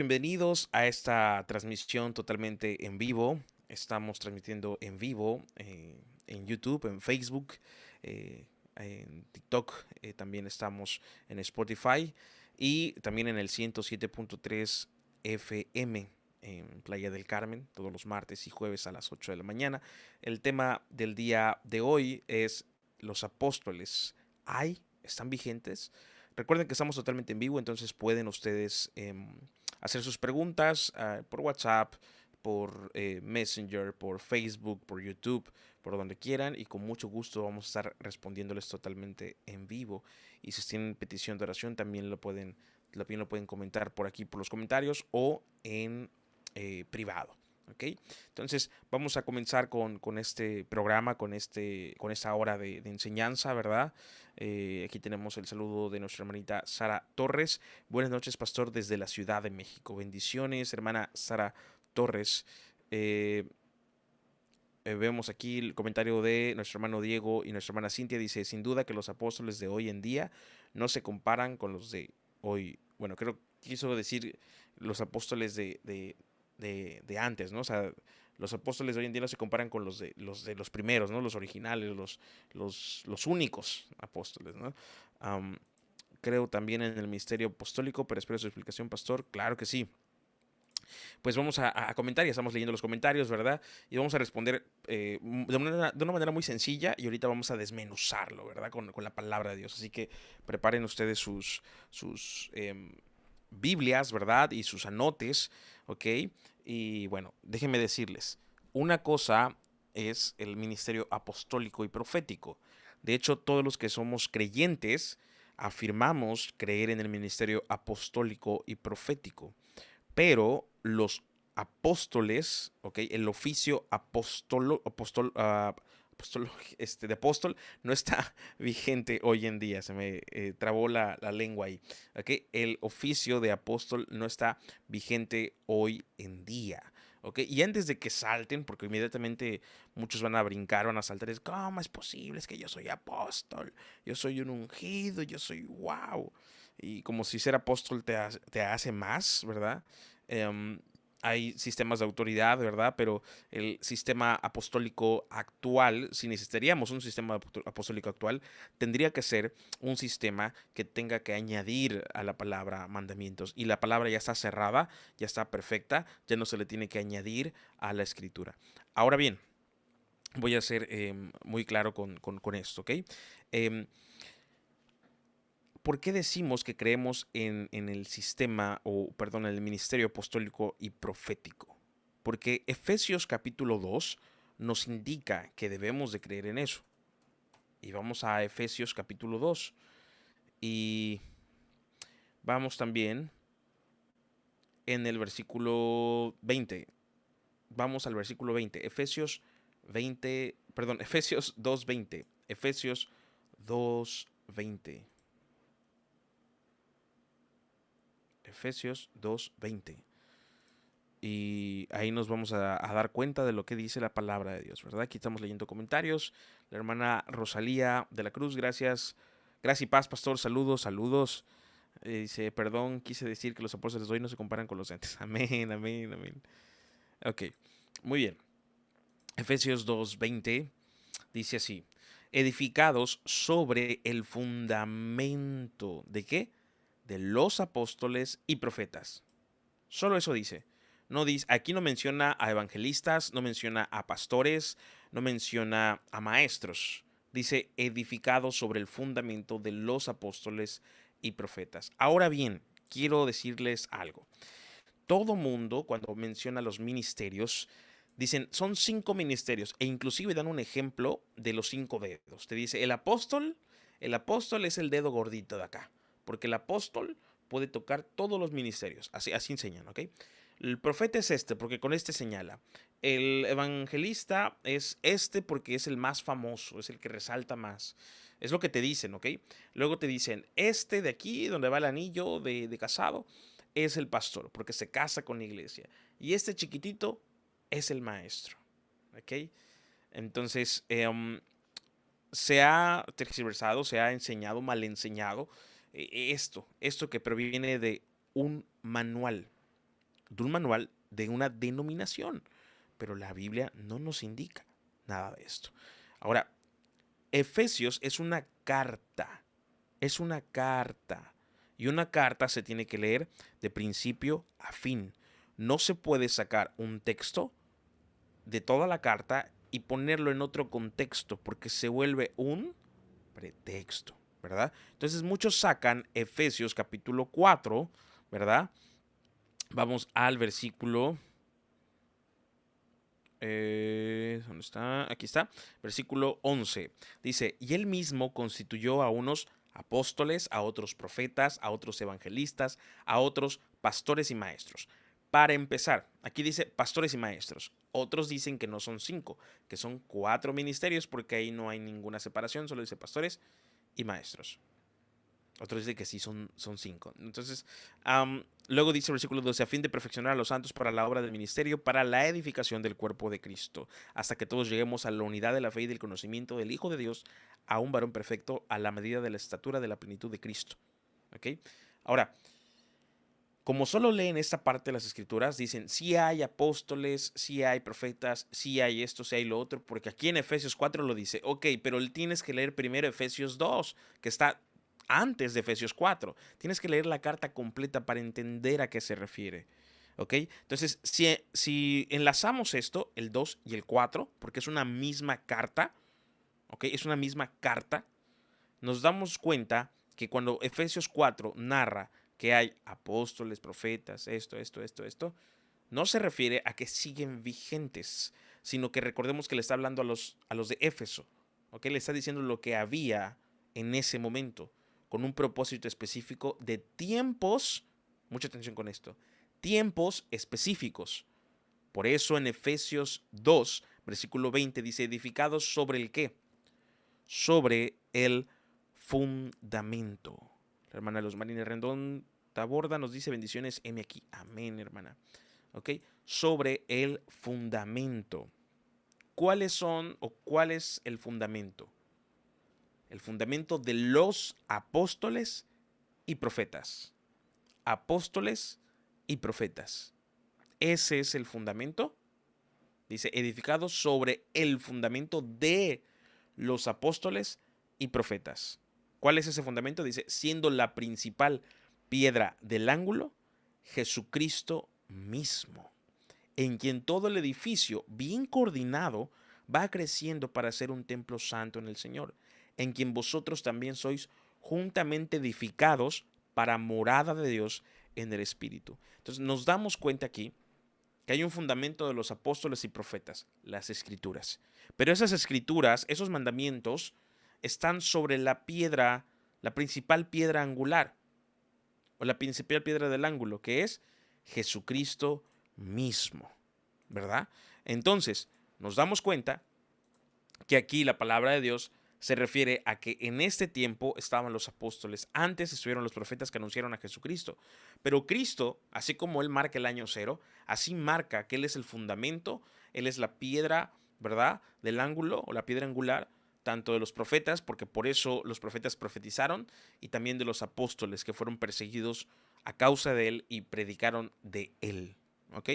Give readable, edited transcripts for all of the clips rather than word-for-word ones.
Bienvenidos a esta transmisión totalmente en vivo. Estamos transmitiendo en vivo en YouTube, en Facebook, en TikTok. También estamos en Spotify y también en el 107.3 FM en Playa del Carmen, todos los martes y jueves a las 8 de la mañana. El tema del día de hoy es los apóstoles. ¿Están vigentes? Recuerden que estamos totalmente en vivo, entonces pueden ustedes hacer sus preguntas por WhatsApp, por Messenger, por Facebook, por YouTube, por donde quieran y con mucho gusto vamos a estar respondiéndoles totalmente en vivo. Y si tienen petición de oración también lo pueden comentar por aquí por los comentarios o en privado. ¿Ok? Entonces vamos a comenzar con este programa, con esta hora de enseñanza, ¿verdad? Aquí tenemos el saludo de nuestra hermanita Sara Torres. Buenas noches, pastor, desde la Ciudad de México. Bendiciones, hermana Sara Torres. Eh, Vemos aquí el comentario de nuestro hermano Diego y nuestra hermana Cintia. Dice, sin duda que los apóstoles de hoy en día no se comparan con los de hoy. Bueno, creo que quiso decir los apóstoles de antes, ¿no? O sea, los apóstoles de hoy en día no se comparan con los primeros, ¿no? Los originales, los únicos apóstoles, ¿no? Um, Creo también en el ministerio apostólico, pero espero su explicación, pastor. Claro que sí. Pues vamos a comentar, ya estamos leyendo los comentarios, ¿verdad? Y vamos a responder de una manera muy sencilla y ahorita vamos a desmenuzarlo, ¿verdad? Con la palabra de Dios. Así que preparen ustedes sus Biblias, ¿verdad? Y sus anotes, ¿ok? Y bueno, déjenme decirles, una cosa es el ministerio apostólico y profético. De hecho, todos los que somos creyentes afirmamos creer en el ministerio apostólico y profético, pero los apóstoles, ¿ok? El oficio de apóstol no está vigente hoy en día. Se me trabó la lengua ahí. ¿Ok? El oficio de apóstol no está vigente hoy en día. ¿Ok? Y antes de que salten, porque inmediatamente muchos van a brincar, van a saltar, es, ¿cómo es posible? Es que yo soy apóstol, yo soy un ungido, yo soy wow. Y como si ser apóstol te hace más, ¿verdad? Em, Hay sistemas de autoridad, ¿verdad? Pero el sistema apostólico actual, si necesitaríamos un sistema apostólico actual, tendría que ser un sistema que tenga que añadir a la palabra mandamientos. Y la palabra ya está cerrada, ya está perfecta, ya no se le tiene que añadir a la escritura. Ahora bien, voy a ser muy claro con esto, ¿ok? Em, ¿Por qué decimos que creemos en el sistema, o perdón, en el ministerio apostólico y profético? Porque Efesios capítulo 2 nos indica que debemos de creer en eso. Y vamos a Efesios capítulo 2 y vamos también en el versículo 20. Vamos al versículo 20. Efesios 2:20. Efesios 2:20. Efesios 2:20. Y ahí nos vamos a dar cuenta de lo que dice la palabra de Dios, ¿verdad? Aquí estamos leyendo comentarios. La hermana Rosalía de la Cruz, gracias. Gracias y paz, pastor. Saludos, saludos. Dice, perdón, quise decir que los apóstoles de hoy no se comparan con los de antes. Amén, amén, amén. Ok, muy bien. Efesios 2:20 dice así. Edificados sobre el fundamento de ¿qué? De los apóstoles y profetas. Solo eso dice. No dice, aquí no menciona a evangelistas, no menciona a pastores, no menciona a maestros. Dice edificado sobre el fundamento de los apóstoles y profetas. Ahora bien, quiero decirles algo. Todo mundo, cuando menciona los ministerios, dicen, son 5 ministerios e inclusive dan un ejemplo de los 5 dedos. Te dice, el apóstol es el dedo gordito de acá, porque el apóstol puede tocar todos los ministerios. Así enseñan, ¿ok? El profeta es este, porque con este señala. El evangelista es este porque es el más famoso, es el que resalta más. Es lo que te dicen, ¿ok? Luego te dicen, este de aquí, donde va el anillo de casado, es el pastor, porque se casa con la iglesia. Y este chiquitito es el maestro, ¿ok? Entonces, se ha tergiversado, se ha enseñado, mal enseñado esto que proviene de un manual. de un manual de una denominación, pero la Biblia no nos indica nada de esto. Ahora, Efesios es una carta, y una carta se tiene que leer de principio a fin. No se puede sacar un texto de toda la carta y ponerlo en otro contexto, porque se vuelve un pretexto, ¿verdad? Entonces muchos sacan Efesios capítulo 4, ¿verdad? Vamos al versículo... ¿dónde está? Aquí está. Versículo 11. Dice, y él mismo constituyó a unos apóstoles, a otros profetas, a otros evangelistas, a otros pastores y maestros. Para empezar, aquí dice pastores y maestros. Otros dicen que no son 5, que son 4 ministerios, porque ahí no hay ninguna separación, solo dice pastores y maestros. Otros dicen que sí son 5. Entonces, luego dice el versículo 12, a fin de perfeccionar a los santos para la obra del ministerio, para la edificación del cuerpo de Cristo, hasta que todos lleguemos a la unidad de la fe y del conocimiento del Hijo de Dios, a un varón perfecto, a la medida de la estatura de la plenitud de Cristo. ¿Ok? Ahora, como solo leen esta parte de las escrituras, dicen, sí hay apóstoles, sí hay profetas, sí hay esto, sí hay lo otro, porque aquí en Efesios 4 lo dice, ok, pero tienes que leer primero Efesios 2, que está antes de Efesios 4. Tienes que leer la carta completa para entender a qué se refiere. ¿Ok? Entonces, si enlazamos esto, el 2 y el 4, porque es una misma carta, ¿ok? Es una misma carta, nos damos cuenta que cuando Efesios 4 narra que hay apóstoles, profetas, esto, no se refiere a que siguen vigentes, sino que recordemos que le está hablando a los de Éfeso, ¿ok? Le está diciendo lo que había en ese momento, con un propósito específico de tiempos, mucha atención con esto, tiempos específicos. Por eso en Efesios 2, versículo 20 dice, edificados sobre el qué? Sobre el fundamento. La hermana Los Marines Rendón Taborda nos dice bendiciones, M aquí. Amén, hermana. ¿Ok? Sobre el fundamento. ¿Cuáles son o cuál es el fundamento? El fundamento de los apóstoles y profetas. Apóstoles y profetas. Ese es el fundamento. Dice, edificados sobre el fundamento de los apóstoles y profetas. ¿Cuál es ese fundamento? Dice, siendo la principal piedra del ángulo, Jesucristo mismo, en quien todo el edificio, bien coordinado, va creciendo para ser un templo santo en el Señor, en quien vosotros también sois juntamente edificados para morada de Dios en el Espíritu. Entonces nos damos cuenta aquí que hay un fundamento de los apóstoles y profetas, las escrituras. Pero esas escrituras, esos mandamientos, están sobre la piedra, la principal piedra angular, o la principal piedra del ángulo, que es Jesucristo mismo, ¿verdad? Entonces, nos damos cuenta que aquí la palabra de Dios se refiere a que en este tiempo estaban los apóstoles, antes estuvieron los profetas que anunciaron a Jesucristo, pero Cristo, así como Él marca el año cero, así marca que Él es el fundamento, Él es la piedra, ¿verdad?, del ángulo o la piedra angular, tanto de los profetas, porque por eso los profetas profetizaron, y también de los apóstoles que fueron perseguidos a causa de Él y predicaron de Él, ¿ok?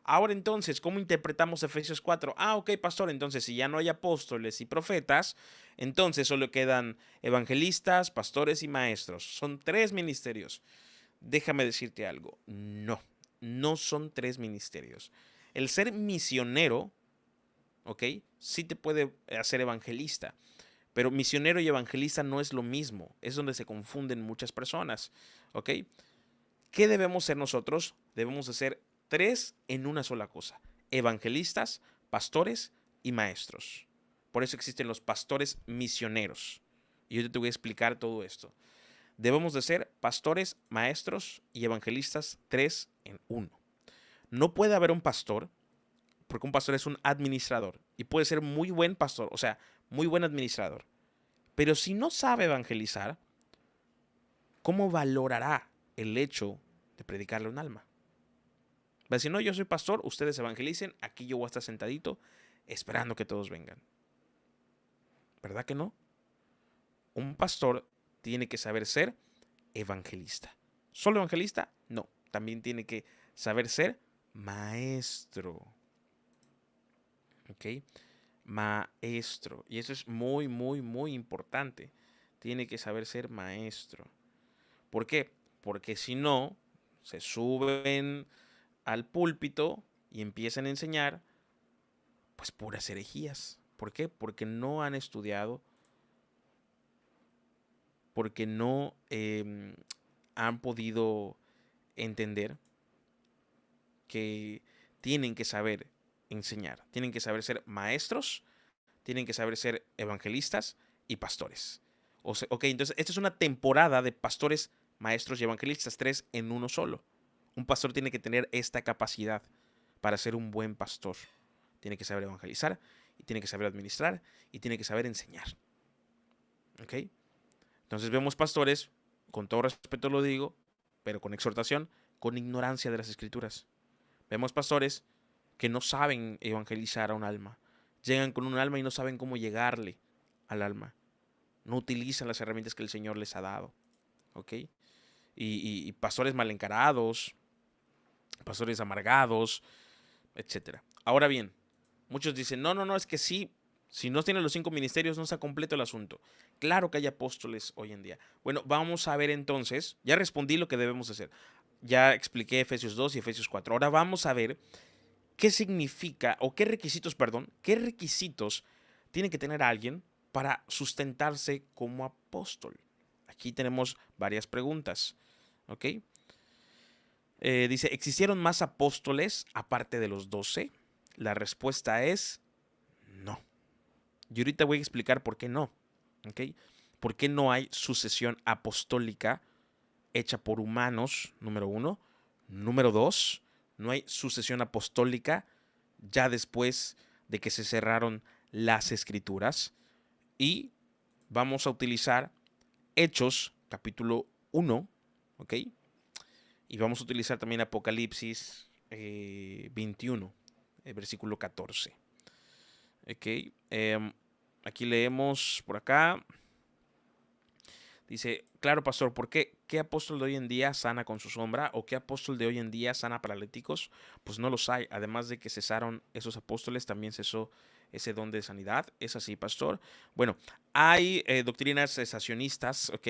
Ahora entonces, ¿cómo interpretamos Efesios 4? Ok, pastor, entonces si ya no hay apóstoles y profetas, entonces solo quedan evangelistas, pastores y maestros. Son 3 ministerios. Déjame decirte algo. No, no son 3 ministerios. El ser misionero, ¿ok? Sí te puede hacer evangelista, pero misionero y evangelista no es lo mismo. Es donde se confunden muchas personas, ¿ok? ¿Qué debemos ser nosotros? Debemos de ser 3 en una sola cosa: evangelistas, pastores y maestros. Por eso existen los pastores misioneros. Y yo te voy a explicar todo esto. Debemos de ser pastores, maestros y evangelistas 3 en 1. No puede haber un pastor, porque un pastor es un administrador y puede ser muy buen pastor, o sea, muy buen administrador. Pero si no sabe evangelizar, ¿cómo valorará el hecho de predicarle a un alma? Va a decir, no, yo soy pastor, ustedes evangelicen, aquí yo voy a estar sentadito esperando que todos vengan. ¿Verdad que no? Un pastor tiene que saber ser evangelista. ¿Solo evangelista? No, también tiene que saber ser maestro. ¿Ok? Maestro. Y eso es muy, muy, muy importante. Tiene que saber ser maestro. ¿Por qué? Porque si no, se suben al púlpito y empiezan a enseñar, pues puras herejías. ¿Por qué? Porque no han estudiado, porque no han podido entender que tienen que saber enseñar, tienen que saber ser maestros, tienen que saber ser evangelistas y pastores. Ok, entonces esta es una temporada de pastores, maestros y evangelistas, tres en uno solo. Un pastor tiene que tener esta capacidad para ser un buen pastor. Tiene que saber evangelizar, y tiene que saber administrar, y tiene que saber enseñar. ¿Ok? Entonces vemos pastores, con todo respeto lo digo, pero con exhortación, con ignorancia de las escrituras. Vemos pastores que no saben evangelizar a un alma. Llegan con un alma y no saben cómo llegarle al alma. No utilizan las herramientas que el Señor les ha dado. ¿Ok? Y pastores mal encarados, pastores amargados, etcétera. Ahora bien, muchos dicen, no, es que sí, si no tienen los 5 ministerios no está completo el asunto. Claro que hay apóstoles hoy en día. Bueno, vamos a ver entonces, ya respondí lo que debemos hacer. Ya expliqué Efesios 2 y Efesios 4. Ahora vamos a ver qué significa, o qué requisitos tiene que tener alguien para sustentarse como apóstol. Aquí tenemos varias preguntas, ¿ok? Dice, ¿existieron más apóstoles aparte de los 12? La respuesta es no. Y ahorita voy a explicar por qué no, ¿ok? ¿Por qué no hay sucesión apostólica hecha por humanos, número 1? Número 2, no hay sucesión apostólica ya después de que se cerraron las escrituras. Y vamos a utilizar Hechos, capítulo 1, ¿ok? Y vamos a utilizar también Apocalipsis 21, versículo 14. ¿Ok? Aquí leemos por acá. Dice, claro, pastor, ¿por qué? ¿Qué apóstol de hoy en día sana con su sombra? ¿O qué apóstol de hoy en día sana paralíticos? Pues no los hay. Además de que cesaron esos apóstoles, también cesó ese don de sanidad. ¿Es así, pastor? Bueno, hay doctrinas cesacionistas, ¿ok?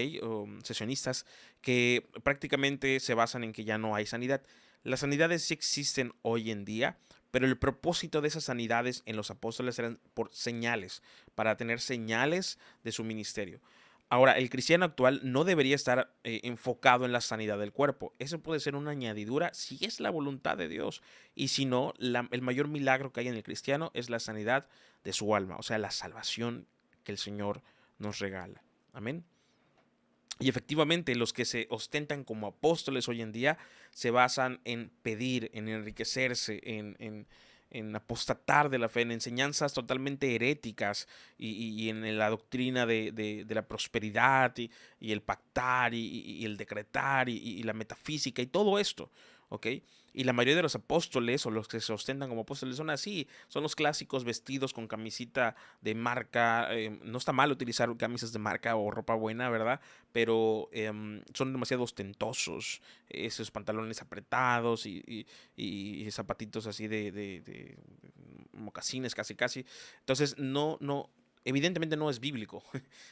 Cesacionistas que prácticamente se basan en que ya no hay sanidad. Las sanidades sí existen hoy en día, pero el propósito de esas sanidades en los apóstoles eran por señales, para tener señales de su ministerio. Ahora, el cristiano actual no debería estar enfocado en la sanidad del cuerpo. Eso puede ser una añadidura si es la voluntad de Dios. Y si no, el mayor milagro que hay en el cristiano es la sanidad de su alma, o sea, la salvación que el Señor nos regala. Amén. Y efectivamente, los que se ostentan como apóstoles hoy en día se basan en pedir, en enriquecerse, en apostatar de la fe, en enseñanzas totalmente heréticas y en la doctrina de la prosperidad y el pactar y el decretar y la metafísica y todo esto, ¿ok? Y la mayoría de los apóstoles o los que se ostentan como apóstoles son así, son los clásicos vestidos con camisita de marca. No está mal utilizar camisas de marca o ropa buena, ¿verdad? Pero son demasiado ostentosos, esos pantalones apretados y zapatitos así de mocasines casi casi. Entonces evidentemente no es bíblico,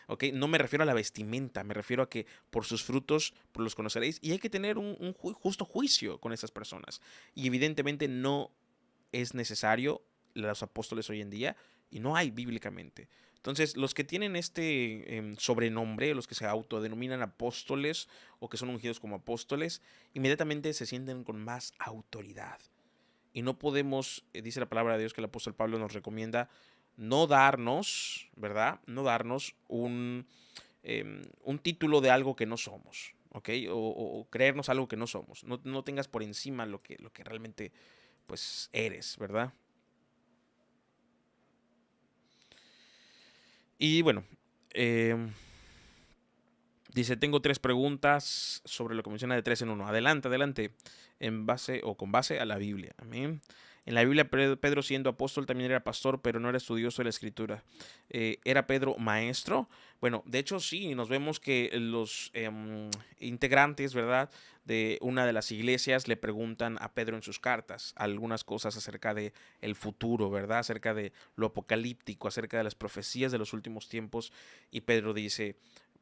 ¿ok? No me refiero a la vestimenta, me refiero a que por sus frutos por los conoceréis y hay que tener un justo juicio con esas personas. Y evidentemente no es necesario los apóstoles hoy en día y no hay bíblicamente. Entonces, los que tienen este sobrenombre, los que se autodenominan apóstoles o que son ungidos como apóstoles, inmediatamente se sienten con más autoridad. Y no podemos, dice la palabra de Dios que el apóstol Pablo nos recomienda, no darnos, ¿verdad? No darnos un título de algo que no somos, ¿ok? O creernos algo que no somos. No tengas por encima lo que realmente, pues, eres, ¿verdad? Y bueno, dice, tengo 3 preguntas sobre lo que menciona de 3 en 1. Adelante, adelante, en base o con base a la Biblia. Amén. En la Biblia, Pedro siendo apóstol también era pastor, pero no era estudioso de la escritura. ¿Era Pedro maestro? Bueno, de hecho sí, nos vemos que los integrantes, ¿verdad?, de una de las iglesias le preguntan a Pedro en sus cartas algunas cosas acerca de el futuro, ¿verdad?, acerca de lo apocalíptico, acerca de las profecías de los últimos tiempos, y Pedro dice: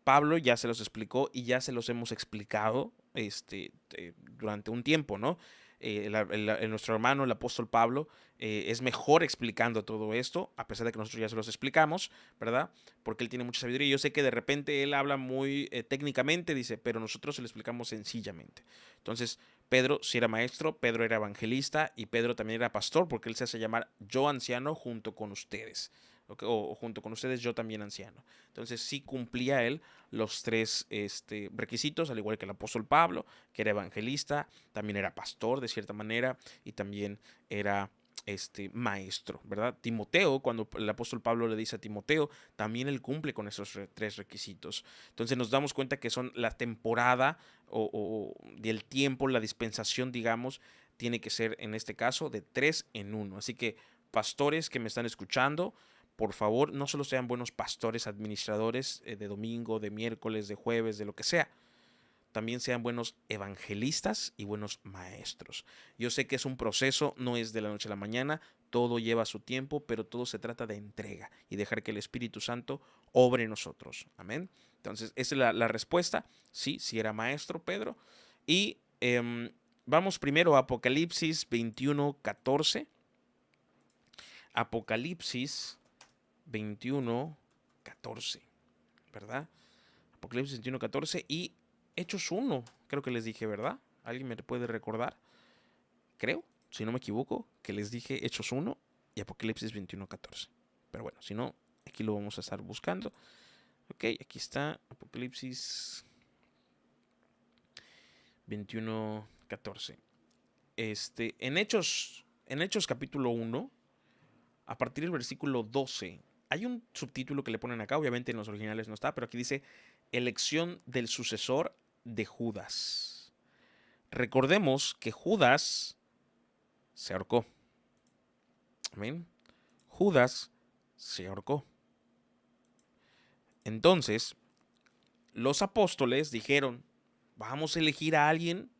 Pablo ya se los explicó y ya se los hemos explicado durante un tiempo, ¿no? Nuestro hermano, el apóstol Pablo, es mejor explicando todo esto, a pesar de que nosotros ya se los explicamos, ¿verdad? Porque él tiene mucha sabiduría. Yo sé que de repente él habla muy técnicamente, dice, pero nosotros se lo explicamos sencillamente. Entonces, Pedro sí era maestro, Pedro era evangelista y Pedro también era pastor, porque él se hace llamar yo anciano junto con ustedes. O junto con ustedes yo también anciano. Entonces sí cumplía él los tres requisitos, al igual que el apóstol Pablo, que era evangelista, también era pastor de cierta manera y también era maestro, ¿verdad? Timoteo, cuando el apóstol Pablo le dice a Timoteo, también él cumple con esos tres requisitos. Entonces nos damos cuenta que son la temporada o del tiempo, la dispensación, digamos, tiene que ser en este caso de 3 en 1. Así que pastores que me están escuchando, por favor, no solo sean buenos pastores, administradores de domingo, de miércoles, de jueves, de lo que sea. También sean buenos evangelistas y buenos maestros. Yo sé que es un proceso, no es de la noche a la mañana, todo lleva su tiempo, pero todo se trata de entrega y dejar que el Espíritu Santo obre en nosotros. Amén. Entonces, esa es la respuesta. Sí, sí era maestro Pedro. Y vamos primero a Apocalipsis 21:14. Apocalipsis 21:14, ¿verdad? Apocalipsis 21:14 y Hechos 1, creo que les dije, ¿verdad? ¿Alguien me puede recordar? Creo, si no me equivoco, que les dije Hechos 1 y Apocalipsis 21:14. Pero bueno, si no, aquí lo vamos a estar buscando. Ok, aquí está Apocalipsis 21:14. En Hechos capítulo 1, a partir del versículo 12, hay un subtítulo que le ponen acá, obviamente en los originales no está, pero aquí dice elección del sucesor de Judas. Recordemos que Judas se ahorcó. Amén. Judas se ahorcó. Entonces, los apóstoles dijeron, vamos a elegir a alguien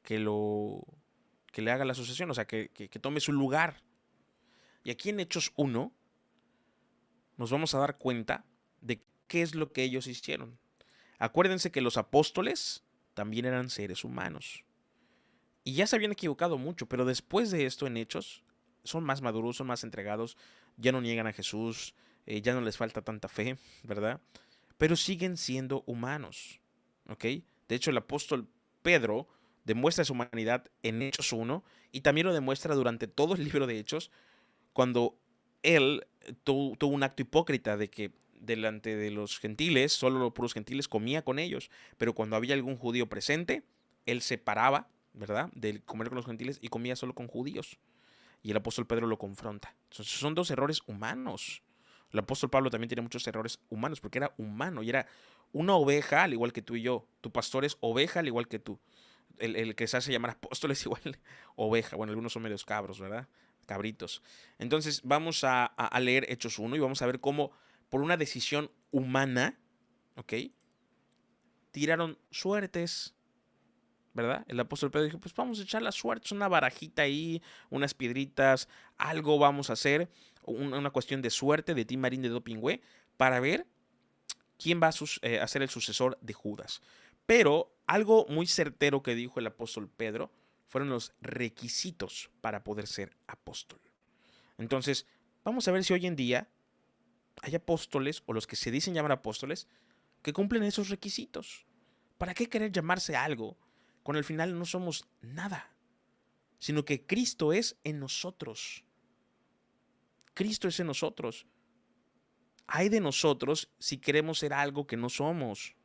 que le haga la sucesión, o sea, que tome su lugar. Y aquí en Hechos 1 nos vamos a dar cuenta de qué es lo que ellos hicieron. Acuérdense que los apóstoles también eran seres humanos. Y ya se habían equivocado mucho, pero después de esto en Hechos son más maduros, son más entregados, ya no niegan a Jesús, ya no les falta tanta fe, ¿verdad? Pero siguen siendo humanos, ¿ok? De hecho, el apóstol Pedro demuestra su humanidad en Hechos 1 y también lo demuestra durante todo el libro de Hechos cuando él tuvo un acto hipócrita de que delante de los gentiles, solo los puros gentiles, comía con ellos, pero cuando había algún judío presente, él se paraba, ¿verdad?, de comer con los gentiles y comía solo con judíos. Y el apóstol Pedro lo confronta. Entonces, son dos errores humanos. El apóstol Pablo también tiene muchos errores humanos porque era humano y era una oveja, al igual que tú y yo. Tu pastor es oveja, al igual que tú. El que se hace llamar apóstol es igual oveja. Bueno, algunos son medios cabros, ¿verdad? Cabritos. Entonces vamos a leer Hechos 1 y vamos a ver cómo por una decisión humana, ¿ok?, tiraron suertes, ¿verdad? El apóstol Pedro dijo, pues vamos a echar las suertes, una barajita ahí, unas piedritas, algo vamos a hacer, una cuestión de suerte de Tim Marín de Dopingüe, para ver quién va a ser el sucesor de Judas. Pero algo muy certero que dijo el apóstol Pedro fueron los requisitos para poder ser apóstol. Entonces, vamos a ver si hoy en día hay apóstoles o los que se dicen llamar apóstoles que cumplen esos requisitos. ¿Para qué querer llamarse algo cuando al final no somos nada? Sino que Cristo es en nosotros. Cristo es en nosotros. Hay de nosotros si queremos ser algo que no somos.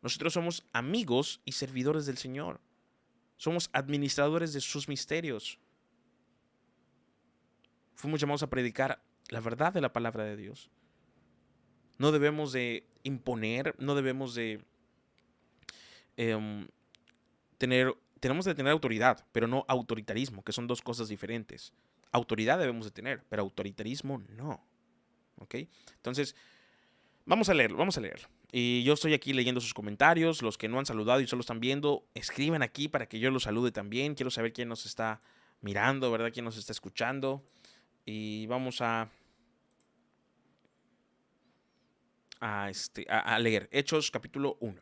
Nosotros somos amigos y servidores del Señor. Somos administradores de sus misterios. Fuimos llamados a predicar la verdad de la palabra de Dios. No debemos de imponer, no debemos de tener tenemos de tener autoridad, pero no autoritarismo, que son dos cosas diferentes. Autoridad debemos de tener, pero autoritarismo no. ¿Ok? Entonces, vamos a leerlo, vamos a leerlo. Y yo estoy aquí leyendo sus comentarios. Los que no han saludado y solo están viendo, escriban aquí para que yo los salude también. Quiero saber quién nos está mirando, ¿verdad? Quién nos está escuchando. Y vamos a leer Hechos capítulo 1.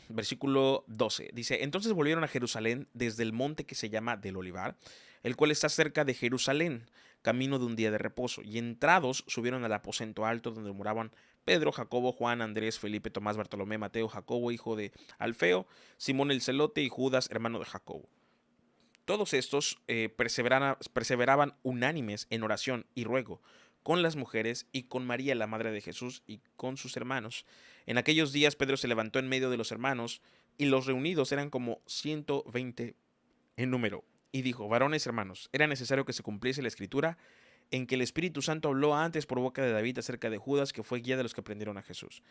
Versículo 12. Dice, entonces volvieron a Jerusalén desde el monte que se llama del Olivar, el cual está cerca de Jerusalén, camino de un día de reposo. Y entrados subieron al aposento alto donde moraban Pedro, Jacobo, Juan, Andrés, Felipe, Tomás, Bartolomé, Mateo, Jacobo, hijo de Alfeo, Simón el celote y Judas, hermano de Jacobo. Todos estos perseveraban unánimes en oración y ruego con las mujeres y con María, la madre de Jesús, y con sus hermanos. En aquellos días Pedro se levantó en medio de los hermanos, y los reunidos eran como 120 en número, y dijo, varones hermanos, era necesario que se cumpliese la escritura en que el Espíritu Santo habló antes por boca de David acerca de Judas, que fue guía de los que prendieron a Jesús.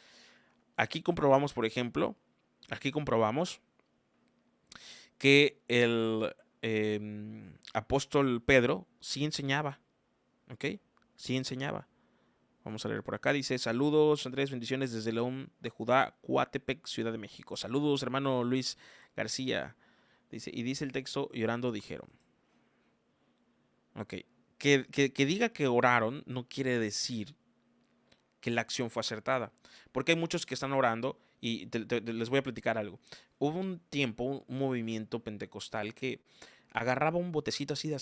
Aquí comprobamos, por ejemplo, que el apóstol Pedro sí enseñaba, ¿ok? Sí enseñaba. Vamos a leer por acá. Dice, saludos Andrés, bendiciones desde León de Judá, Coatepec, Ciudad de México. Saludos hermano Luis García. Dice, y dice el texto, y orando dijeron. Ok. Que diga que oraron no quiere decir que la acción fue acertada. Porque hay muchos que están orando y les voy a platicar algo. Hubo un tiempo, un movimiento pentecostal que agarraba un botecito así de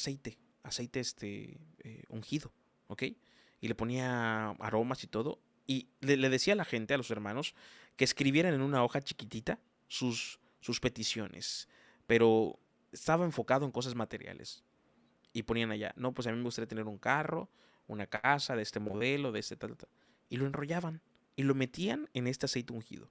aceite ungido, ¿ok? Y le ponía aromas y todo. Y le decía a la gente, a los hermanos, que escribieran en una hoja chiquitita sus peticiones. Pero estaba enfocado en cosas materiales. Y ponían allá, no, pues a mí me gustaría tener un carro, una casa de este modelo, de este tal. Y lo enrollaban y lo metían en este aceite ungido.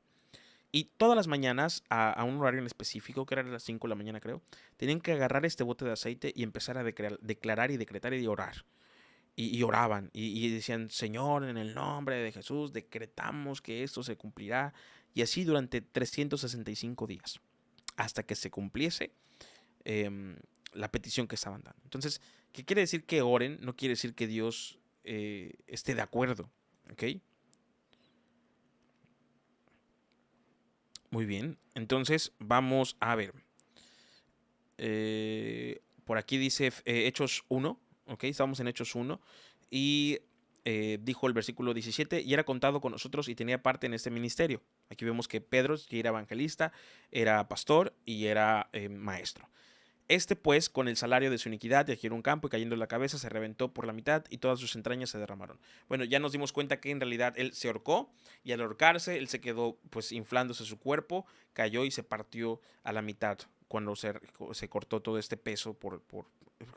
Y todas las mañanas, a un horario en específico, que era a las 5 de la mañana creo, tenían que agarrar este bote de aceite y empezar a declarar y decretar y orar. Y oraban y decían, Señor, en el nombre de Jesús, decretamos que esto se cumplirá. Y así durante 365 días, hasta que se cumpliese la petición que estaban dando. Entonces, ¿qué quiere decir que oren? No quiere decir que Dios esté de acuerdo. ¿Ok? Muy bien. Entonces, vamos a ver. Por aquí dice Hechos 1. ¿Ok? Estamos en Hechos 1. Y dijo el versículo 17, y era contado con nosotros y tenía parte en este ministerio. Aquí vemos que Pedro, que era evangelista, era pastor y era maestro. Este pues, con el salario de su iniquidad, adquirió un campo y cayendo en la cabeza se reventó por la mitad y todas sus entrañas se derramaron. Bueno, ya nos dimos cuenta que en realidad él se ahorcó y al ahorcarse él se quedó pues inflándose su cuerpo, cayó y se partió a la mitad cuando se cortó todo este peso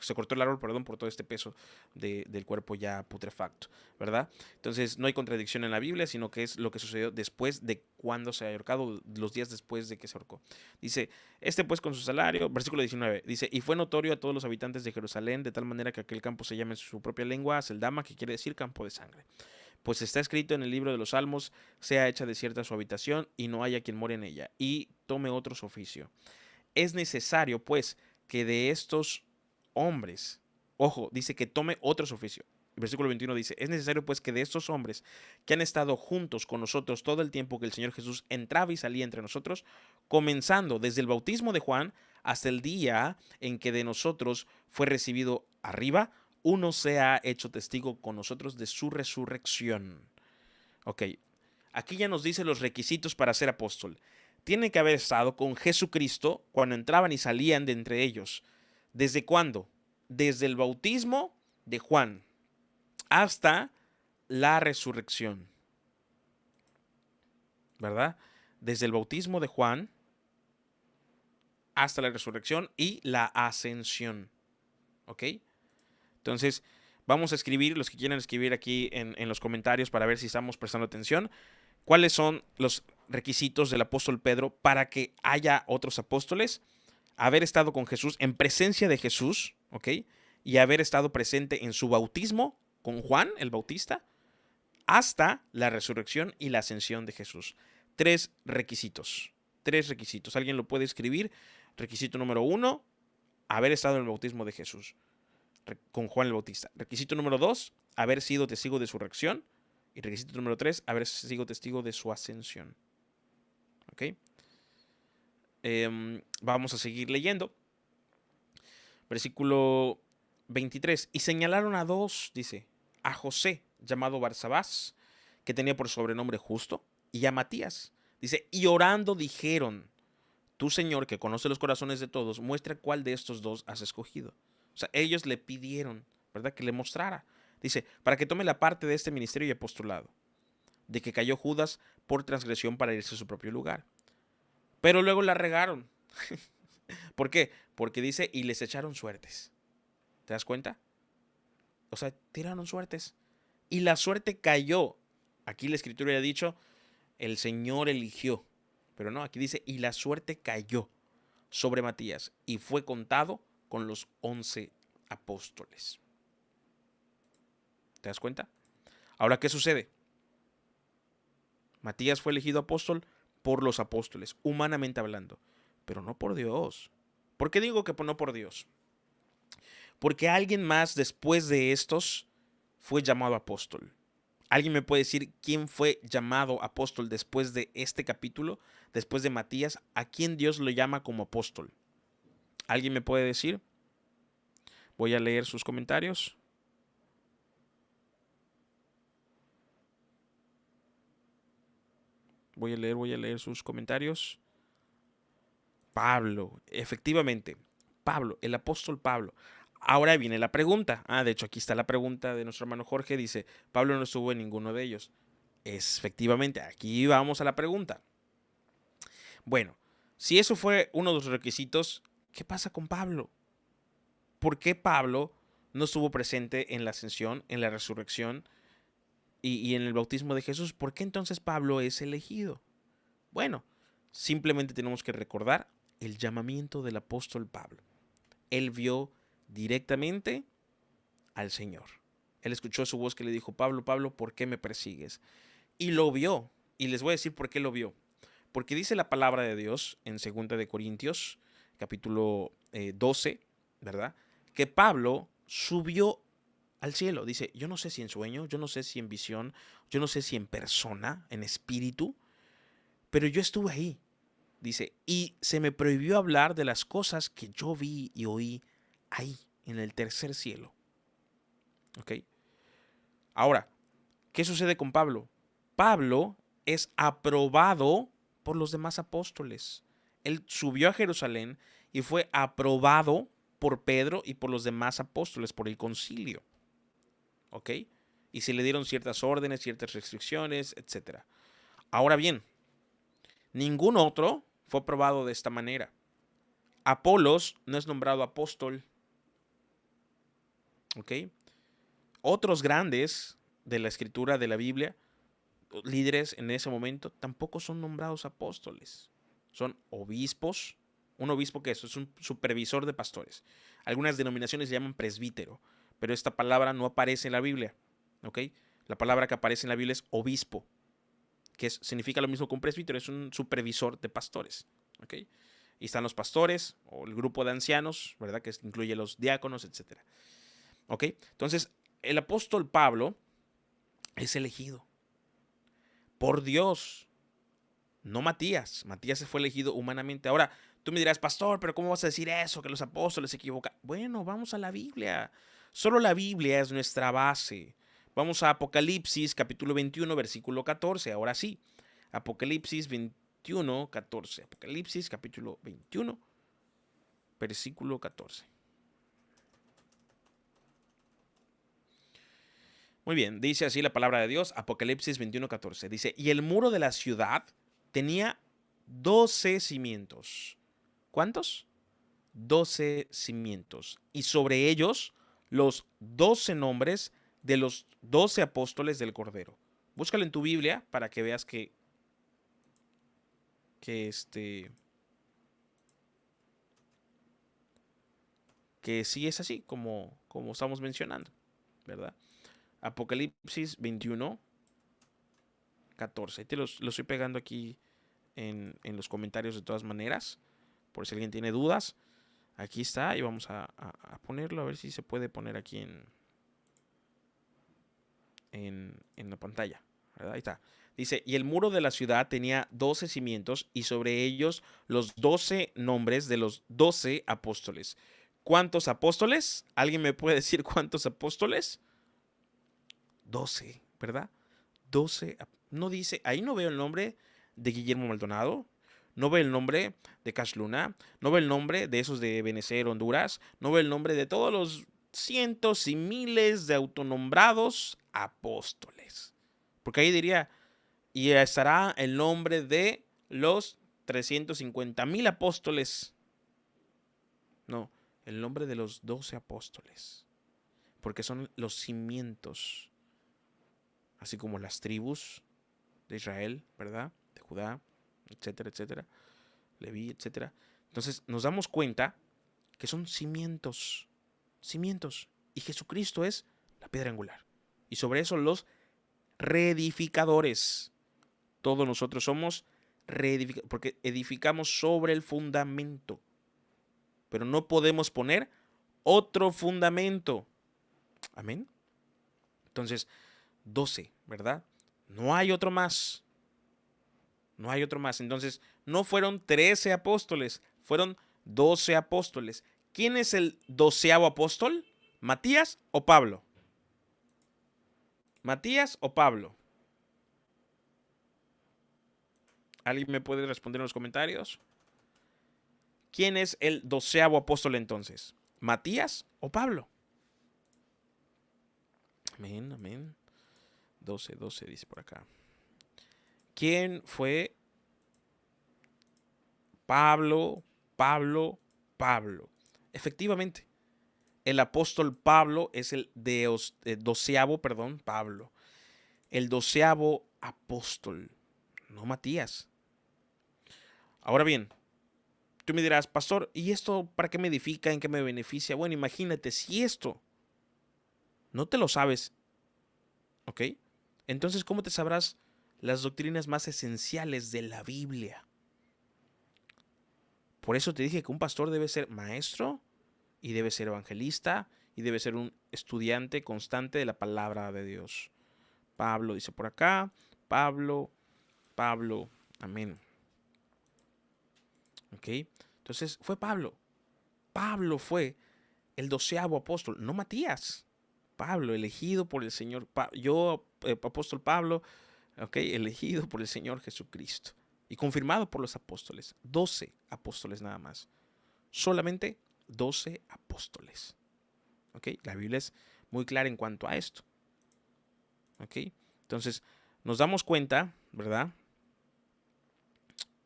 se cortó el árbol, perdón, por todo este peso del cuerpo ya putrefacto, ¿verdad? Entonces no hay contradicción en la Biblia, sino que es lo que sucedió después de cuando se ha ahorcado, los días después de que se ahorcó. Dice, pues con su salario, versículo 19, dice, y fue notorio a todos los habitantes de Jerusalén, de tal manera que aquel campo se llama en su propia lengua Aceldama, que quiere decir campo de sangre. Pues está escrito en el libro de los Salmos, sea hecha desierta su habitación, y no haya quien more en ella, y tome otro su oficio. Es necesario, pues, que de estos hombres, ojo, dice que tome otro su oficio. El versículo 21 dice, es necesario pues que de estos hombres que han estado juntos con nosotros todo el tiempo que el Señor Jesús entraba y salía entre nosotros, comenzando desde el bautismo de Juan hasta el día en que de nosotros fue recibido arriba, uno sea hecho testigo con nosotros de su resurrección. Ok, aquí ya nos dice los requisitos para ser apóstol. Tienen que haber estado con Jesucristo cuando entraban y salían de entre ellos. ¿Desde cuándo? Desde el bautismo de Juan hasta la resurrección, ¿verdad? Desde el bautismo de Juan hasta la resurrección y la ascensión, ¿ok? Entonces, vamos a escribir, los que quieran escribir aquí en los comentarios para ver si estamos prestando atención, cuáles son los requisitos del apóstol Pedro para que haya otros apóstoles. Haber estado con Jesús, en presencia de Jesús, ¿ok? Y haber estado presente en su bautismo con Juan, el Bautista, hasta la resurrección y la ascensión de Jesús. 3 requisitos, 3 requisitos. ¿Alguien lo puede escribir? Requisito número 1, haber estado en el bautismo de Jesús con Juan el Bautista. Requisito número 2, haber sido testigo de su resurrección. Y requisito número 3, haber sido testigo de su ascensión. ¿Ok? Vamos a seguir leyendo. Versículo 23. Y señalaron a dos, dice, a José, llamado Barsabás, que tenía por sobrenombre Justo, y a Matías. Dice, y orando dijeron, tú, Señor, que conoce los corazones de todos, muestra cuál de estos dos has escogido. O sea, ellos le pidieron, ¿verdad?, que le mostrara. Dice, para que tome la parte de este ministerio y apostolado, de que cayó Judas por transgresión para irse a su propio lugar. Pero luego la regaron. ¿Por qué? Porque dice, y les echaron suertes. ¿Te das cuenta? O sea, tiraron suertes. Y la suerte cayó. Aquí la escritura ha dicho, el Señor eligió. Pero no, aquí dice, y la suerte cayó sobre Matías y fue contado con los 11 apóstoles. ¿Te das cuenta? Ahora, ¿qué sucede? Matías fue elegido apóstol por los apóstoles, humanamente hablando, pero no por Dios. ¿Por qué digo que no por Dios? Porque alguien más después de estos fue llamado apóstol. ¿Alguien me puede decir quién fue llamado apóstol después de este capítulo? Después de Matías, ¿a quién Dios lo llama como apóstol? ¿Alguien me puede decir? Voy a leer sus comentarios. Voy a leer sus comentarios. Pablo, efectivamente, Pablo, el apóstol Pablo. Ahora viene la pregunta. De hecho, aquí está la pregunta de nuestro hermano Jorge. Dice, Pablo no estuvo en ninguno de ellos. Efectivamente, aquí vamos a la pregunta. Bueno, si eso fue uno de los requisitos, ¿qué pasa con Pablo? ¿Por qué Pablo no estuvo presente en la ascensión, en la resurrección y en el bautismo de Jesús? ¿Por qué entonces Pablo es elegido? Bueno, simplemente tenemos que recordar el llamamiento del apóstol Pablo. Él vio directamente al Señor. Él escuchó su voz que le dijo, Pablo, Pablo, ¿por qué me persigues? Y lo vio. Y les voy a decir por qué lo vio. Porque dice la palabra de Dios en 2 de Corintios, capítulo 12, ¿verdad? Que Pablo subió al cielo. Dice, yo no sé si en sueño, yo no sé si en visión, yo no sé si en persona, en espíritu, pero yo estuve ahí. Dice, y se me prohibió hablar de las cosas que yo vi y oí ahí, en el tercer cielo. ¿Ok? Ahora, ¿qué sucede con Pablo? Pablo es aprobado por los demás apóstoles. Él subió a Jerusalén y fue aprobado por Pedro y por los demás apóstoles, por el concilio. ¿Ok? Y se le dieron ciertas órdenes, ciertas restricciones, etc. Ahora bien, ningún otro fue aprobado de esta manera. Apolos no es nombrado apóstol. ¿Ok? Otros grandes de la escritura de la Biblia, líderes en ese momento, tampoco son nombrados apóstoles. Son obispos. Un obispo, ¿qué es un supervisor de pastores. Algunas denominaciones se llaman presbítero, pero esta palabra no aparece en la Biblia. ¿Ok? La palabra que aparece en la Biblia es obispo, que significa lo mismo que un presbítero, es un supervisor de pastores. ¿Ok? Y están los pastores o el grupo de ancianos, ¿verdad? Que incluye los diáconos, etc. ¿Ok? Entonces, el apóstol Pablo es elegido por Dios, no Matías. Matías fue elegido humanamente. Ahora, tú me dirás, pastor, pero ¿cómo vas a decir eso? Que los apóstoles se equivocan. Bueno, vamos a la Biblia. Solo la Biblia es nuestra base. Vamos a Apocalipsis, capítulo 21, versículo 14. Ahora sí, Apocalipsis 21, 14. Apocalipsis, capítulo 21, versículo 14. Muy bien, dice así la palabra de Dios, Apocalipsis 21:14. Dice, y el muro de la ciudad tenía 12 cimientos. ¿Cuántos? 12 cimientos. Y sobre ellos los 12 nombres de los 12 apóstoles del Cordero. Búscalo en tu Biblia para que veas que sí es así como estamos mencionando, ¿verdad? Apocalipsis 21, 14. Te lo estoy pegando aquí en los comentarios de todas maneras, por si alguien tiene dudas. Aquí está y vamos a ponerlo, a ver si se puede poner aquí en la pantalla, ¿verdad? Ahí está. Dice, y el muro de la ciudad tenía 12 cimientos y sobre ellos los 12 nombres de los 12 apóstoles. ¿Cuántos apóstoles? ¿Alguien me puede decir cuántos apóstoles? 12, ¿verdad? 12. No dice, ahí no veo el nombre de Guillermo Maldonado, no veo el nombre de Cash Luna, no veo el nombre de esos de Benecer, Honduras, no veo el nombre de todos los cientos y miles de autonombrados apóstoles. Porque ahí diría, y estará el nombre de los 350,000 apóstoles. No, el nombre de los 12 apóstoles. Porque son los cimientos, así como las tribus de Israel, ¿verdad? De Judá, etcétera, etcétera. Leví, etcétera. Entonces nos damos cuenta que son cimientos, cimientos. Y Jesucristo es la piedra angular. Y sobre eso los reedificadores. Todos nosotros somos reedificadores, porque edificamos sobre el fundamento. Pero no podemos poner otro fundamento. Amén. Entonces, 12, ¿verdad? No hay otro más. No hay otro más. Entonces, no fueron 13 apóstoles, fueron 12 apóstoles. ¿Quién es el 12º apóstol? ¿Matías o Pablo? ¿Matías o Pablo? ¿Alguien me puede responder en los comentarios? ¿Quién es el 12º apóstol entonces? ¿Matías o Pablo? Amén, amén. 12 dice por acá. ¿Quién fue? Pablo. Efectivamente, el apóstol Pablo es el 12º, Pablo. El 12º apóstol, no Matías. Ahora bien, tú me dirás, pastor, ¿y esto para qué me edifica? ¿En qué me beneficia? Bueno, imagínate, si esto no te lo sabes, ¿ok? Entonces, ¿cómo te sabrás las doctrinas más esenciales de la Biblia? Por eso te dije que un pastor debe ser maestro y debe ser evangelista y debe ser un estudiante constante de la palabra de Dios. Pablo dice por acá, Pablo, amén. ¿Ok? Entonces fue Pablo. Pablo fue el 12º apóstol, no Matías. Pablo, elegido por el Señor. Apóstol Pablo, ¿ok? Elegido por el Señor Jesucristo. Y confirmado por los apóstoles. 12 apóstoles nada más. Solamente 12 apóstoles. ¿Ok? La Biblia es muy clara en cuanto a esto. ¿Ok? Entonces, nos damos cuenta, ¿verdad?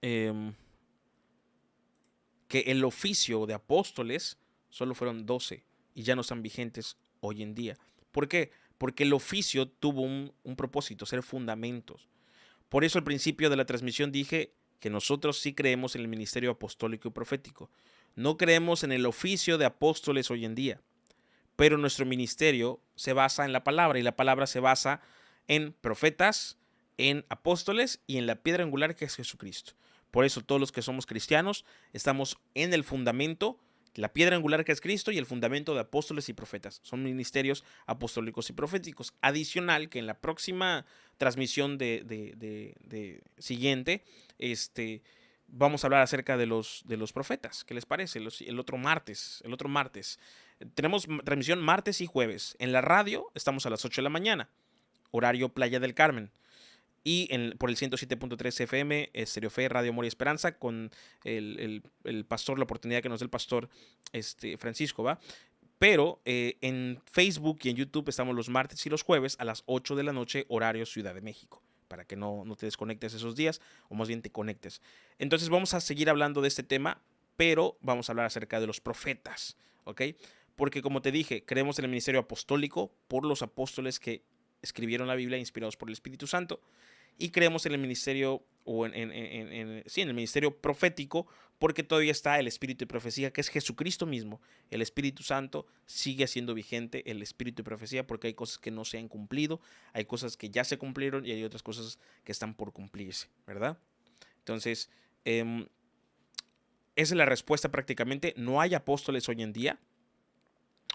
Que el oficio de apóstoles solo fueron 12 y ya no están vigentes hoy en día. ¿Por qué? Porque el oficio tuvo un propósito, ser fundamentos. Por eso al principio de la transmisión dije que nosotros sí creemos en el ministerio apostólico y profético. No creemos en el oficio de apóstoles hoy en día, pero nuestro ministerio se basa en la palabra y la palabra se basa en profetas, en apóstoles y en la piedra angular que es Jesucristo. Por eso todos los que somos cristianos estamos en el fundamento, la piedra angular que es Cristo y el fundamento de apóstoles y profetas. Son ministerios apostólicos y proféticos. Adicional que en la próxima transmisión de siguiente, vamos a hablar acerca de los profetas. ¿Qué les parece? El otro martes. Tenemos transmisión martes y jueves. En la radio estamos a las 8 de la mañana, horario Playa del Carmen. Y por el 107.3 FM, Estéreo Fe, Radio Amor y Esperanza, con el pastor, la oportunidad que nos da el pastor Francisco, ¿va? Pero en Facebook y en YouTube estamos los martes y los jueves a las 8 de la noche, horario Ciudad de México, para que no te desconectes esos días, o más bien te conectes. Entonces vamos a seguir hablando de este tema, pero vamos a hablar acerca de los profetas, ¿ok? Porque como te dije, creemos en el ministerio apostólico por los apóstoles que escribieron la Biblia inspirados por el Espíritu Santo, y creemos en el ministerio, o en el ministerio profético, porque todavía está el espíritu de profecía, que es Jesucristo mismo. El Espíritu Santo sigue siendo vigente, el espíritu de profecía, porque hay cosas que no se han cumplido, hay cosas que ya se cumplieron y hay otras cosas que están por cumplirse, ¿verdad? Entonces, esa es la respuesta prácticamente. No hay apóstoles hoy en día,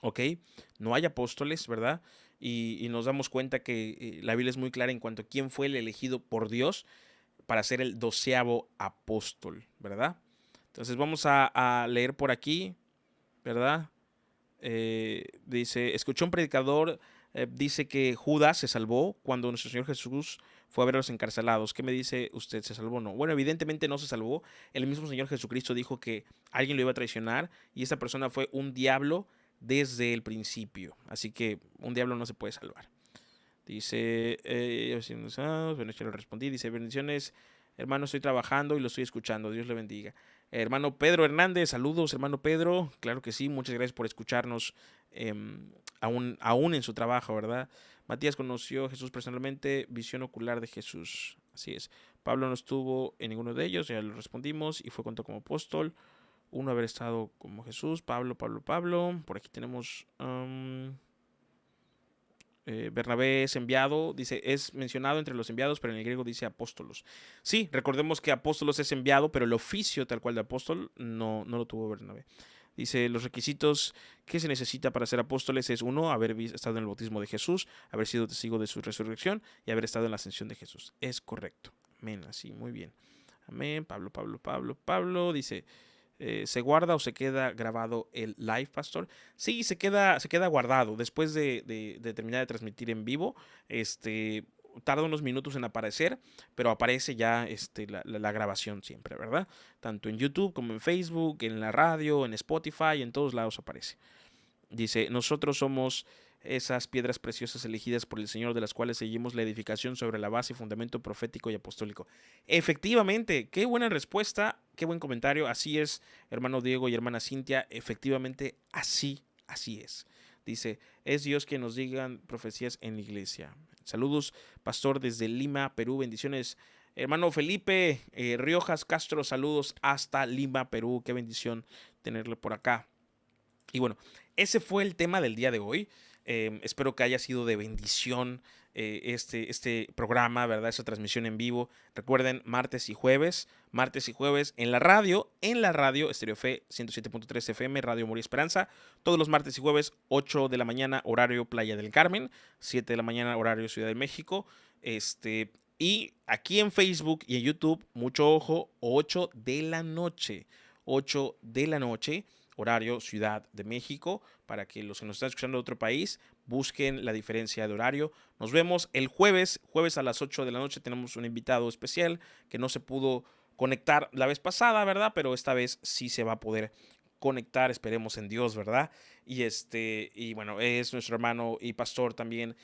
¿ok? No hay apóstoles, ¿verdad? Y nos damos cuenta que la Biblia es muy clara en cuanto a quién fue el elegido por Dios para ser el 12º apóstol, ¿verdad? Entonces vamos a leer por aquí, ¿verdad? Dice, escuchó un predicador, dice que Judas se salvó cuando nuestro Señor Jesús fue a ver a los encarcelados. ¿Qué me dice usted? ¿Se salvó o no? Bueno, evidentemente no se salvó. El mismo Señor Jesucristo dijo que alguien lo iba a traicionar y esa persona fue un diablo desde el principio. Así que un diablo no se puede salvar. Dice, bueno, yo le respondí, dice, bendiciones, hermano, estoy trabajando y lo estoy escuchando, Dios le bendiga. Hermano Pedro Hernández, saludos, hermano Pedro, claro que sí, muchas gracias por escucharnos, aún en su trabajo, ¿verdad? Matías conoció a Jesús personalmente, visión ocular de Jesús, así es. Pablo no estuvo en ninguno de ellos, ya lo respondimos, y fue contado como apóstol, uno haber estado como Jesús, Pablo, por aquí tenemos... Bernabé es enviado, dice, es mencionado entre los enviados, pero en el griego dice apóstolos. Sí, recordemos que apóstolos es enviado, pero el oficio tal cual de apóstol no lo tuvo Bernabé. Dice, los requisitos que se necesita para ser apóstoles es uno, haber estado en el bautismo de Jesús, haber sido testigo de su resurrección y haber estado en la ascensión de Jesús. Es correcto. Amén, así, muy bien. Amén, Pablo, dice... ¿Se guarda o se queda grabado el live, pastor? Sí, se queda guardado. Después de terminar de transmitir en vivo, tarda unos minutos en aparecer, pero aparece ya la grabación siempre, ¿verdad? Tanto en YouTube como en Facebook, en la radio, en Spotify, en todos lados aparece. Dice, nosotros somos esas piedras preciosas elegidas por el Señor, de las cuales seguimos la edificación sobre la base y fundamento profético y apostólico. Efectivamente, qué buena respuesta, qué buen comentario. Así es, hermano Diego y hermana Cintia, efectivamente, así es. Dice, es Dios quien nos digan profecías en la iglesia. Saludos, pastor, desde Lima, Perú, bendiciones. Hermano Felipe Riojas Castro, saludos hasta Lima, Perú, qué bendición tenerle por acá. Y bueno, ese fue el tema del día de hoy. Espero que haya sido de bendición este programa, ¿verdad? Esta transmisión en vivo. Recuerden, martes y jueves en la radio Estéreo Fe 107.3 FM, Radio Amor y Esperanza. Todos los martes y jueves, 8 de la mañana, horario Playa del Carmen, 7 de la mañana, horario Ciudad de México. Y aquí en Facebook y en YouTube, mucho ojo, 8 de la noche. 8 de la noche, horario Ciudad de México, para que los que nos están escuchando de otro país busquen la diferencia de horario. Nos vemos el jueves a las 8 de la noche. Tenemos un invitado especial que no se pudo conectar la vez pasada, ¿verdad? Pero esta vez sí se va a poder conectar, esperemos en Dios, ¿verdad? Y bueno, es nuestro hermano y pastor también,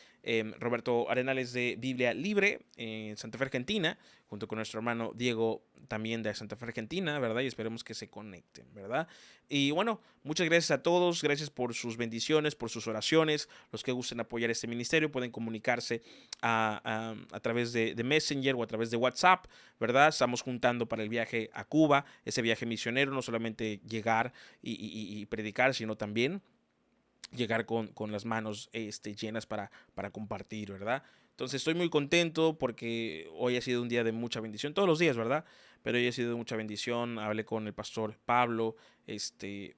Roberto Arenales, de Biblia Libre en Santa Fe, Argentina, junto con nuestro hermano Diego, también de Santa Fe, Argentina, ¿verdad? Y esperemos que se conecten, ¿verdad? Y bueno, muchas gracias a todos, gracias por sus bendiciones, por sus oraciones. Los que gusten apoyar este ministerio pueden comunicarse a través de Messenger o a través de WhatsApp, ¿verdad? Estamos juntando para el viaje a Cuba, ese viaje misionero, no solamente llegar y predicar, sino también llegar con las manos llenas para compartir, ¿verdad? Entonces estoy muy contento porque hoy ha sido un día de mucha bendición, todos los días, ¿verdad? Pero hoy ha sido de mucha bendición. Hablé con el pastor Pablo,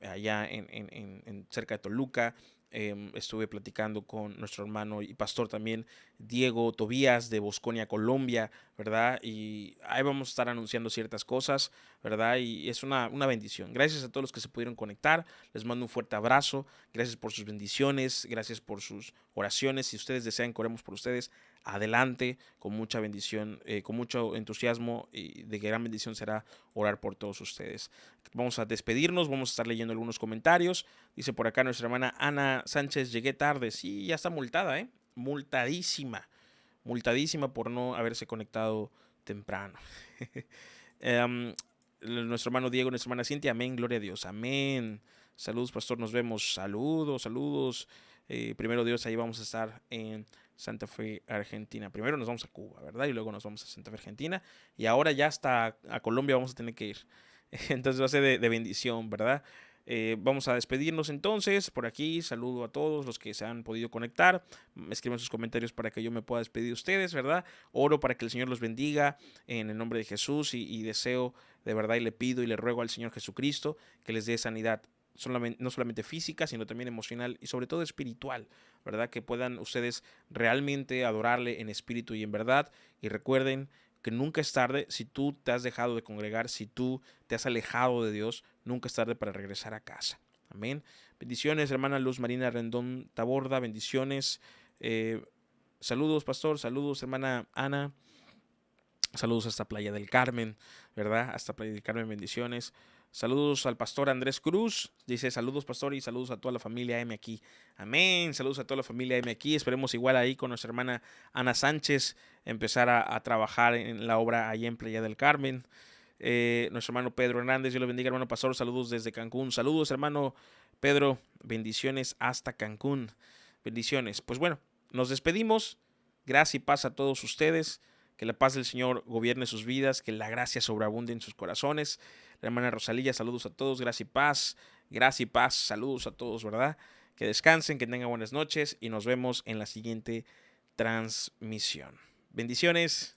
allá en cerca de Toluca. Estuve platicando con nuestro hermano y pastor también, Diego Tobías, de Bosconia, Colombia, ¿verdad? Y ahí vamos a estar anunciando ciertas cosas, ¿verdad? Y es una bendición. Gracias a todos los que se pudieron conectar. Les mando un fuerte abrazo. Gracias por sus bendiciones. Gracias por sus oraciones. Si ustedes desean que oremos por ustedes, adelante, con mucha bendición, con mucho entusiasmo, y de gran bendición será orar por todos ustedes. Vamos a despedirnos, vamos a estar leyendo algunos comentarios. Dice por acá nuestra hermana Ana Sánchez, llegué tarde. Sí, ya está multada, multadísima por no haberse conectado temprano. Nuestro hermano Diego, nuestra hermana Cintia, amén, gloria a Dios, amén. Saludos, pastor, nos vemos. Saludos. Primero Dios, ahí vamos a estar en Santa Fe, Argentina. Primero nos vamos a Cuba, ¿verdad? Y luego nos vamos a Santa Fe, Argentina. Y ahora ya hasta a Colombia vamos a tener que ir. Entonces va a ser de bendición, ¿verdad? Vamos a despedirnos entonces por aquí. Saludo a todos los que se han podido conectar. Escriban sus comentarios para que yo me pueda despedir de ustedes, ¿verdad? Oro para que el Señor los bendiga en el nombre de Jesús y deseo de verdad y le pido y le ruego al Señor Jesucristo que les dé sanidad. No solamente física, sino también emocional y sobre todo espiritual, ¿verdad? Que puedan ustedes realmente adorarle en espíritu y en verdad. Y recuerden que nunca es tarde si tú te has dejado de congregar, si tú te has alejado de Dios, nunca es tarde para regresar a casa. Amén. Bendiciones, hermana Luz Marina Rendón Taborda, bendiciones. Saludos, pastor, saludos, hermana Ana. Saludos hasta Playa del Carmen, ¿verdad? Hasta Playa del Carmen, bendiciones. Saludos al pastor Andrés Cruz. Dice, saludos, pastor, y saludos a toda la familia M aquí. Amén. Saludos a toda la familia M aquí. Esperemos igual ahí con nuestra hermana Ana Sánchez empezar a trabajar en la obra allí en Playa del Carmen. Nuestro hermano Pedro Hernández, Dios lo bendiga, hermano pastor. Saludos desde Cancún. Saludos, hermano Pedro. Bendiciones hasta Cancún. Bendiciones. Pues bueno, nos despedimos. Gracia y paz a todos ustedes. Que la paz del Señor gobierne sus vidas, que la gracia sobreabunde en sus corazones. La hermana Rosalía, saludos a todos, gracia y paz, saludos a todos, ¿verdad? Que descansen, que tengan buenas noches y nos vemos en la siguiente transmisión. Bendiciones.